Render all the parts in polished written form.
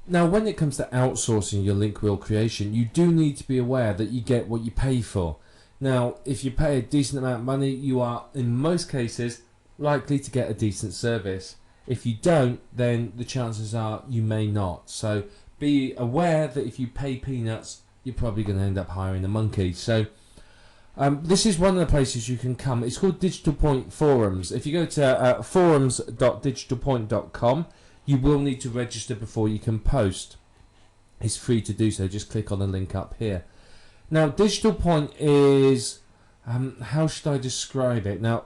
Now, when it comes to outsourcing your link wheel creation, you do need to be aware that you get what you pay for. Now, if you pay a decent amount of money, you are, in most cases, likely to get a decent service. If you don't, then the chances are you may not. So be aware that if you pay peanuts, you're probably going to end up hiring a monkey. So this is one of the places you can come. It's called Digital Point Forums. If you go to forums.digitalpoint.com, you will need to register before you can post. It's free to do so. Just click on the link up here. Now, Digital Point is, how should I describe it? Now,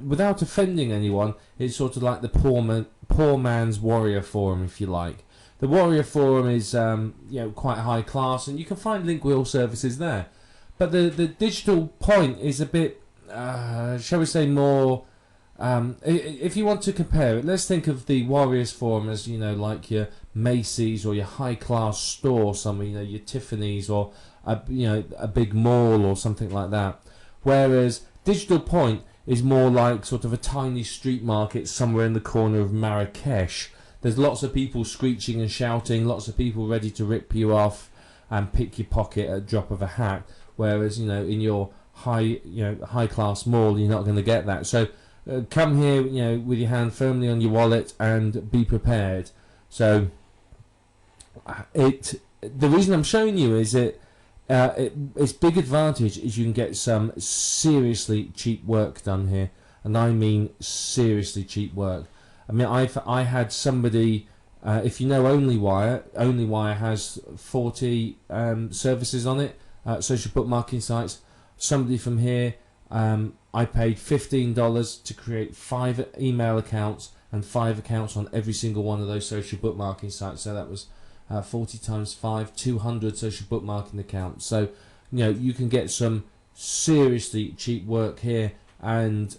without offending anyone, it's sort of like the poor man's Warrior Forum, if you like. The Warrior Forum is quite high class, and you can find link wheel services there. But the Digital Point is a bit, shall we say, more. If you want to compare it, let's think of the Warriors Forum as, like your Macy's or your high class store, somewhere, your Tiffany's or a big mall or something like that. Whereas Digital Point is more like sort of a tiny street market somewhere in the corner of Marrakesh. There's lots of people screeching and shouting, lots of people ready to rip you off and pick your pocket at a drop of a hat. Whereas, in your high class mall, you're not going to get that. So come here, with your hand firmly on your wallet and be prepared. So the reason I'm showing you is its big advantage is you can get some seriously cheap work done here, and I mean seriously cheap work. I mean, I had somebody, if you know OnlyWire has 40 services on it, social bookmarking sites. Somebody from here, I paid $15 to create 5 email accounts and 5 accounts on every single one of those social bookmarking sites. So that was 40 times 5, 200 social bookmarking accounts. So you can get some seriously cheap work here, and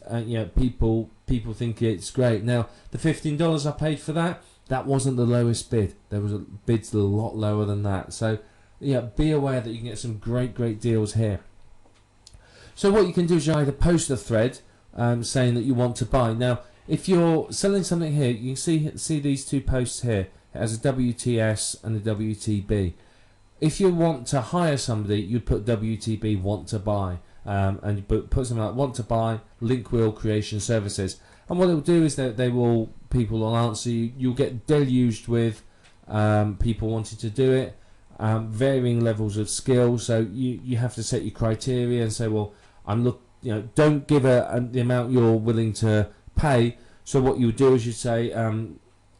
people think it's great. Now, the $15 I paid for that wasn't the lowest bid. There was bids a lot lower than that. So be aware that you can get some great deals here. So what you can do is you either post a thread saying that you want to buy. Now, if you're selling something here, you can see these 2 posts here. It has a WTS and a WTB. If you want to hire somebody, you'd put WTB want to buy, and you put something like want to buy link wheel creation services. And what it will do is that people will answer you. You'll get deluged with people wanting to do it, varying levels of skill. So you have to set your criteria and say, well, don't give the amount you're willing to pay. So what you would do is you say,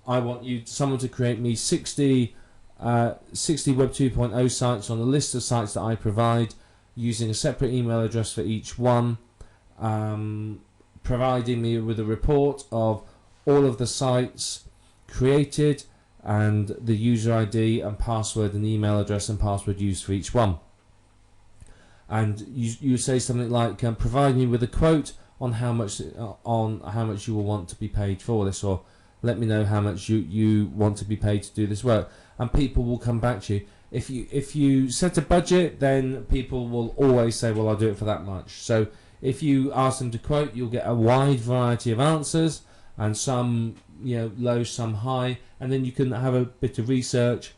I want someone to create me 60 Web 2.0 sites on a list of sites that I provide, using a separate email address for each one, providing me with a report of all of the sites created and the user ID and password and email address and password used for each one. And you say something like, provide me with a quote on how much you will want to be paid for this, or let me know how much you want to be paid to do this work, and people will come back to you. If you set a budget, then people will always say, well, I'll do it for that much. So if you ask them to quote, you'll get a wide variety of answers, and some low, some high, and then you can have a bit of research,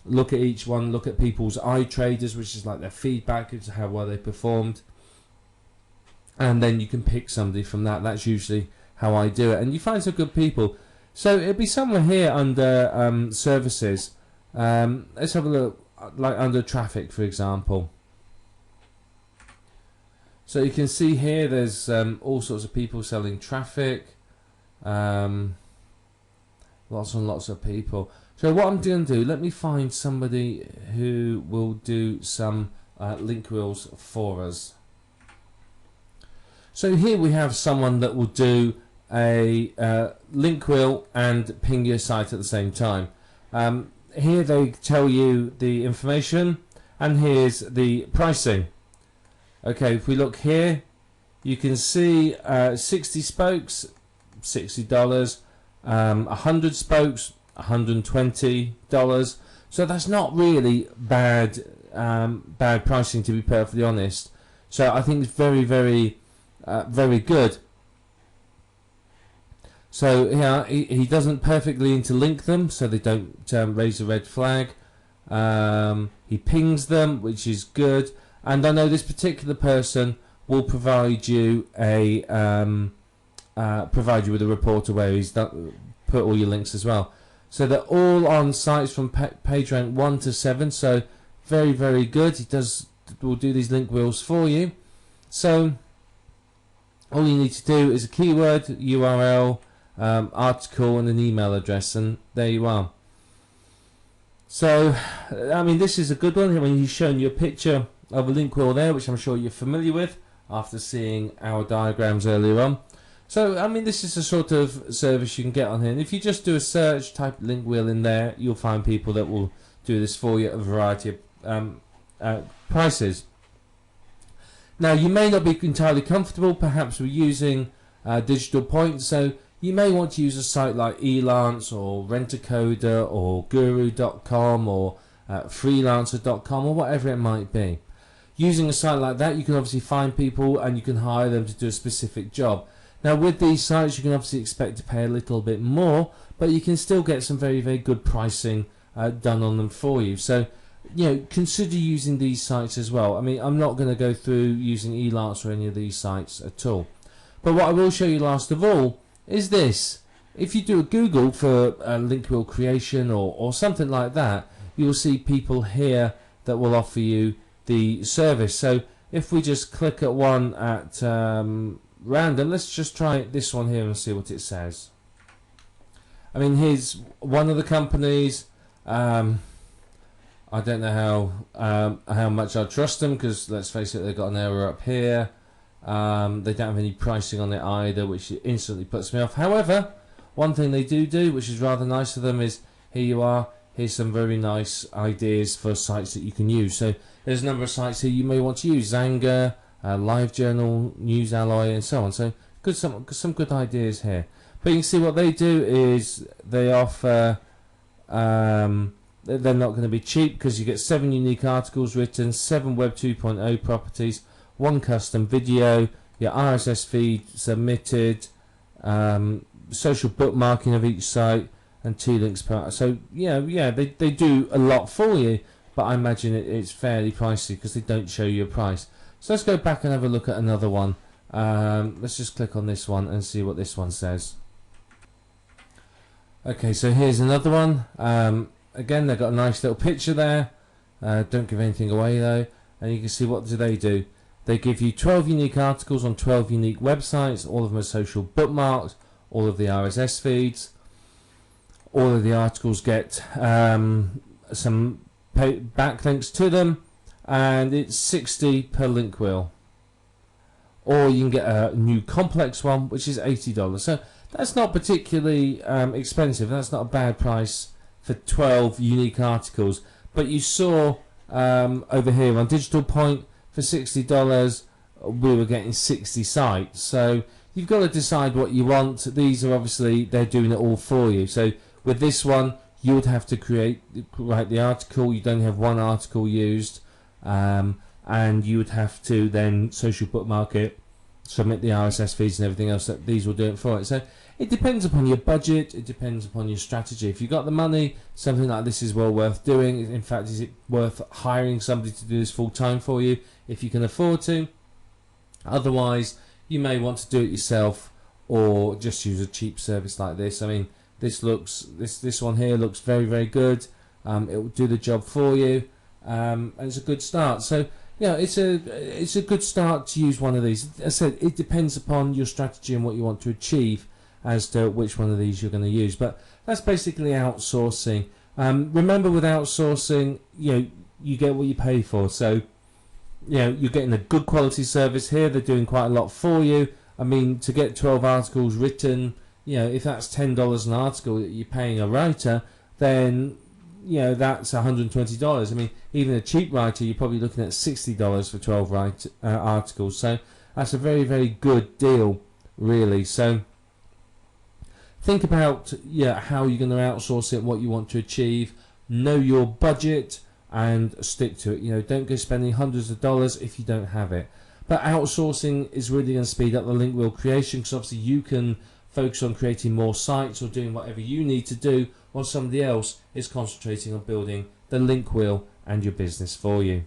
look at each one, look at people's iTraders, which is like their feedback as to how well they performed, and then you can pick somebody from that. That's usually how I do it, and you find some good people. So it'll be somewhere here under services. Let's have a look, like under traffic, for example. So you can see here there's all sorts of people selling traffic, lots and lots of people. So what I'm going to do, let me find somebody who will do some link wheels for us. So here we have someone that will do a link wheel and ping your site at the same time. Here they tell you the information, and here's the pricing. Okay, if we look here, you can see 60 spokes, $60, 100 spokes, $120. So that's not really bad pricing, to be perfectly honest. So I think it's very good. So yeah, he doesn't perfectly interlink them, so they don't raise a red flag. He pings them, which is good. And I know this particular person will provide you a with a reporter where he's put all your links as well. So they're all on sites from page rank 1 to 7. So very, very good. Will do these link wheels for you. So all you need to do is a keyword, URL, article, and an email address, and there you are. So, I mean, this is a good one. When he's shown you a picture of a link wheel there, which I'm sure you're familiar with after seeing our diagrams earlier on. So, I mean, this is the sort of service you can get on here. And if you just do a search, type link wheel in there, you'll find people that will do this for you at a variety of prices. Now, you may not be entirely comfortable, perhaps, with using digital points. So, you may want to use a site like Elance or Rent-A-Coder or Guru.com or Freelancer.com or whatever it might be. Using a site like that, you can obviously find people and you can hire them to do a specific job. Now, with these sites, you can obviously expect to pay a little bit more, but you can still get some very, very good pricing done on them for you. So, you know, consider using these sites as well. I mean, I'm not going to go through using Elance or any of these sites at all. But what I will show you last of all is this. If you do a Google for link wheel creation or something like that, you'll see people here that will offer you the service. So if we just click at one at random, let's just try this one here and see what it says. I mean, here's one of the companies. I don't know how much I trust them, because let's face it, they've got an error up here. They don't have any pricing on it either, which instantly puts me off. However, one thing they do, which is rather nice of them, is here you are. Here's some very nice ideas for sites that you can use. So there's a number of sites here you may want to use: Zanga, LiveJournal, News Alloy, and so on. So some good ideas here. But you can see what they do is they offer. They're not going to be cheap, because you get 7 unique articles written, 7 Web 2.0 properties, 1 custom video, your RSS feed submitted, social bookmarking of each site, and 2 links per. So yeah, they do a lot for you, but I imagine it's fairly pricey because they don't show you a price. So let's go back and have a look at another one. Let's just click on this one and see what this one says. Okay, so here's another one. Again, they've got a nice little picture there. Don't give anything away though. And you can see, what do? They give you 12 unique articles on 12 unique websites. All of them are social bookmarks. All of the RSS feeds. All of the articles get some backlinks to them. And it's 60 per link wheel. Or you can get a new complex one, which is $80. So that's not particularly expensive. That's not a bad price for 12 unique articles. But you saw over here on Digital Point, for $60 we were getting 60 sites. So you've got to decide what you want. These are obviously, they're doing it all for you. So with this one, you would have to write the article. You'd only have 1 article used, and you would have to then social bookmark it, submit the RSS feeds and everything else. That these will do it for it. So it depends upon your budget. It depends upon your strategy. If you've got the money, something like this is well worth doing. In fact, is it worth hiring somebody to do this full time for you if you can afford to? Otherwise, you may want to do it yourself, or just use a cheap service like this. I mean, this one here looks very, very good. It will do the job for you, and it's a good start. So yeah, it's a good start to use one of these. As I said, it depends upon your strategy and what you want to achieve as to which one of these you're going to use. But that's basically outsourcing. Remember, with outsourcing, you get what you pay for. So you're getting a good quality service here. They're doing quite a lot for you. I mean, to get 12 articles written, if that's $10 an article that you're paying a writer, then that's $120. I mean, even a cheap writer, you're probably looking at $60 for 12 articles. So that's a very, very good deal, really. So think about how you're going to outsource it, what you want to achieve. Know your budget and stick to it. Don't go spending hundreds of dollars if you don't have it. But outsourcing is really going to speed up the link wheel creation, because obviously you can focus on creating more sites or doing whatever you need to do, while somebody else is concentrating on building the link wheel and your business for you.